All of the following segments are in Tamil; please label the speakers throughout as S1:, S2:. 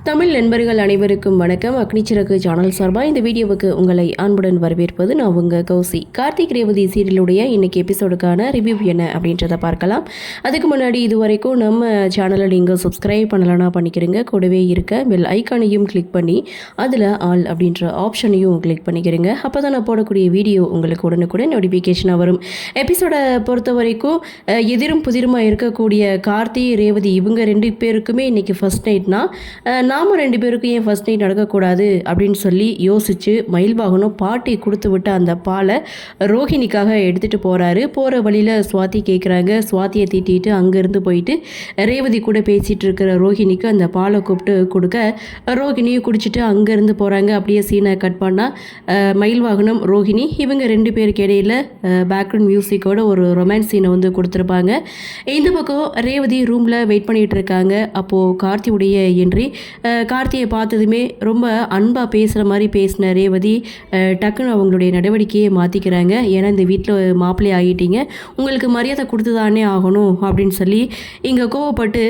S1: தமிழ் நண்பர்கள் அனைவருக்கும் வணக்கம். அக்னிச்சிறகு சேனல் சார்பாக இந்த வீடியோவுக்கு உங்களை அன்புடன் வரவேற்பது நான் உங்கள் கௌசி. கார்த்திக் ரேவதி சீரியலுடைய இன்னைக்கு எபிசோடுக்கான ரிவ்யூ என்ன அப்படின்றத பார்க்கலாம். அதுக்கு முன்னாடி இதுவரைக்கும் நம்ம சேனலை நீங்கள் சப்ஸ்கிரைப் பண்ணலன்னா பண்ணிக்கிறீங்க. கூடவே இருக்க பெல் ஐக்கானையும் கிளிக் பண்ணி அதில் ஆல் அப்படின்ற ஆப்ஷனையும் கிளிக் பண்ணிக்கிறீங்க. அப்போ தான் நான் போடக்கூடிய வீடியோ உங்களுக்கு உடனுக்குடன் நோட்டிஃபிகேஷனாக வரும். எபிசோடை பொறுத்த வரைக்கும் எதிரும் புதிருமாக இருக்கக்கூடிய கார்த்தி ரேவதி இவங்க ரெண்டு பேருக்குமே இன்றைக்கி ஃபர்ஸ்ட் நைட்னா நாம் ரெண்டு பேருக்கும் ஏன் ஃபர்ஸ்ட் நைட் நடக்கக்கூடாது அப்படின்னு சொல்லி யோசித்து மயில் வாகனம் பாட்டி கொடுத்து விட்டு அந்த பாலை ரோஹிணிக்காக எடுத்துகிட்டு போகிறாரு. போகிற வழியில் சுவாதி கேட்குறாங்க. சுவாத்தியை தீட்டிட்டு அங்கேருந்து போயிட்டு ரேவதி கூட பேசிகிட்டு இருக்கிற ரோஹிணிக்கு அந்த பாலை கூப்பிட்டு கொடுக்க ரோஹிணியும் குடிச்சிட்டு அங்கேருந்து போகிறாங்க. அப்படியே சீனை கட் பண்ணால் மயில் வாகனம் ரோஹிணி இவங்க ரெண்டு பேருக்கு இடையில் பேக்ரவுண்ட் மியூசிக்கோட ஒரு ரொமான்ஸ் சீனை வந்து கொடுத்துருப்பாங்க. இந்த பக்கம் ரேவதி ரூமில் வெயிட் பண்ணிகிட்டு இருக்காங்க. அப்போது கார்த்தியுடைய என்ட்ரி. கார்த்தியை பார்த்ததுமே ரொம்ப அன்பாக பேசுகிற மாதிரி பேசின ரேவதி டக்குன்னு அவங்களுடைய நடவடிக்கையை மாற்றிக்கிறாங்க. ஏன்னா இந்த வீட்டில் மாப்பிள்ளை ஆகிட்டீங்க, உங்களுக்கு மரியாதை கொடுத்து தானே ஆகணும் அப்படின்னு சொல்லி இங்கே கோவப்பட்டு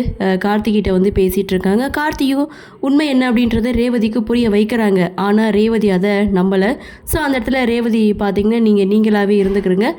S1: கார்த்திகிட்ட வந்து பேசிகிட்டு இருக்காங்க. கார்த்தியும் உண்மை என்ன அப்படின்றத ரேவதிக்கு புரிய வைக்கிறாங்க. ஆனால் ரேவதி அதை நம்பலை. ஸோ அந்த இடத்துல ரேவதி பார்த்திங்கன்னா நீங்களாகவே இருந்துக்கிறீங்க,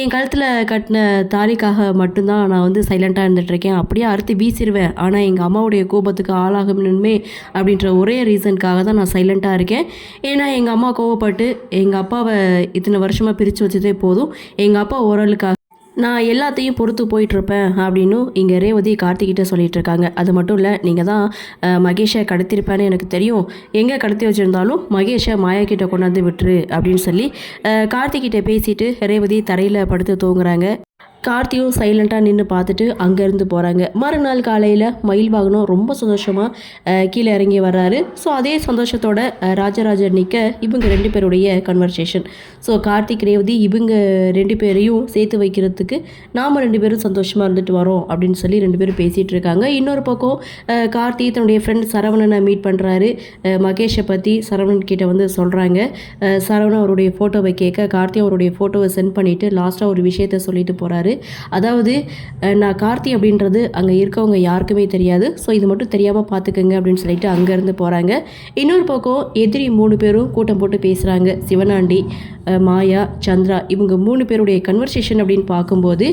S1: என் கழுத்தில் கட்டின தாலிக்காக மட்டும்தான் நான் வந்து சைலண்ட்டாக இருந்துகிட்ருக்கேன், அப்படியே அறுத்து வீசிடுவேன், ஆனால் எங்கள் அம்மாவுடைய கோபத்துக்கு ஆளாகணுமே அப்படின்ற ஒரே ரீசனுக்காக தான் நான் சைலண்ட்டாக இருக்கேன். ஏன்னா எங்கள் அம்மா கோவப்பட்டு எங்கள் அப்பாவை இத்தனை வருஷமாக பிரித்து வச்சதே போதும், எங்கள் அப்பா ஓரலுக்காக நான் எல்லாத்தையும் பொறுத்து போயிட்டுருப்பேன் அப்படின்னு இங்கே ரேவதி கார்த்திகிட்ட சொல்லிகிட்டு இருக்காங்க. அது மட்டும் இல்லை, நீங்கள் தான் மகேஷை கடத்திருப்பேன்னு எனக்கு தெரியும், எங்கே கடத்தி வச்சுருந்தாலும் மகேஷை மாயா கிட்ட கொண்டாந்து விட்டுரு அப்படின்னு சொல்லி கார்த்திகிட்ட பேசிட்டு ரேவதி தரையில் படுத்து தூங்குறாங்க. கார்த்தியும் சைலண்ட்டாக நின்று பார்த்துட்டு அங்கேருந்து போகிறாங்க. மறுநாள் காலையில் மயில் வாகனம் ரொம்ப சந்தோஷமாக கீழே இறங்கி வர்றாரு. ஸோ அதே சந்தோஷத்தோட ராஜராஜர் நிற்க இவங்க ரெண்டு பேருடைய கன்வர்சேஷன். ஸோ கார்த்திக் ரேவதி இவங்க ரெண்டு பேரையும் சேர்த்து வைக்கிறதுக்கு நாம் ரெண்டு பேரும் சந்தோஷமாக இருந்துட்டு வரோம் அப்படின்னு சொல்லி ரெண்டு பேரும் பேசிகிட்டு இருக்காங்க. இன்னொரு பக்கம் கார்த்தி தன்னுடைய ஃப்ரெண்ட் சரவணனை மீட் பண்ணுறாரு. மகேஷை பற்றி சரவணன் கிட்ட வந்து சொல்கிறாங்க. சரவணன் அவருடைய ஃபோட்டோவை கேட்க கார்த்தி அவருடைய ஃபோட்டோவை சென்ட் பண்ணிவிட்டு லாஸ்ட்டாக ஒரு விஷயத்த சொல்லிட்டு போகிறாரு. அதாவது நான் கார்த்தி அப்படின்றது அங்கே இருக்கவங்க யாருக்குமே தெரியாது, ஸோ இது மட்டும் தெரியாமல் பார்த்துக்கங்க அப்படின்னு சொல்லிட்டு அங்கேருந்து போகிறாங்க. இன்னொரு பக்கம் எதிரி 3 பேரும் கூட்டம் போட்டு பேசுகிறாங்க. சிவனாண்டி, மாயா, சந்திரா இவங்க 3 பேருடைய கன்வர்சேஷன் அப்படின்னு பார்க்கும்போது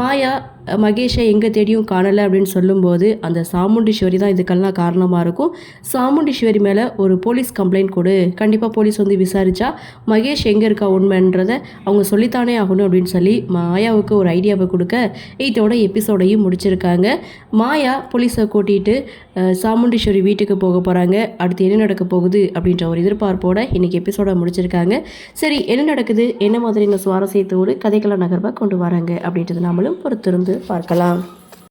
S1: மாயா மகேஷை எங்கே தேடியும் காணலை அப்படின்னு சொல்லும்போது அந்த சாமுண்டீஸ்வரி தான் இதுக்கெல்லாம் காரணமாக இருக்கும். சாமுண்டீஸ்வரி மேலே ஒரு போலீஸ் கம்ப்ளைண்ட் கொடு, கண்டிப்பாக போலீஸ் வந்து விசாரித்தா மகேஷ் எங்கே இருக்கா உண்மைன்றதை அவங்க சொல்லித்தானே ஆகணும் அப்படின்னு சொல்லி மாயாவுக்கு ஒரு ஐடியாவை கொடுக்க இதோட எபிசோடையும் முடிச்சிருக்காங்க. மாயா போலீஸை கூட்டிகிட்டு சாமுண்டீஸ்வரி வீட்டுக்கு போக போகிறாங்க. அடுத்து என்ன நடக்க போகுது அப்படின்ற ஒரு எதிர்பார்ப்போட இன்றைக்கி எபிசோடை முடிச்சிருக்காங்க. சரி, என்ன நடக்குது, என்ன மாதிரியான சுவாரஸ்யத்தோடு கதைகளை நகர்வாக கொண்டு வராங்க அப்படின்றது நாமளும் பொறுத்திருந்து பார்க்கலாம்.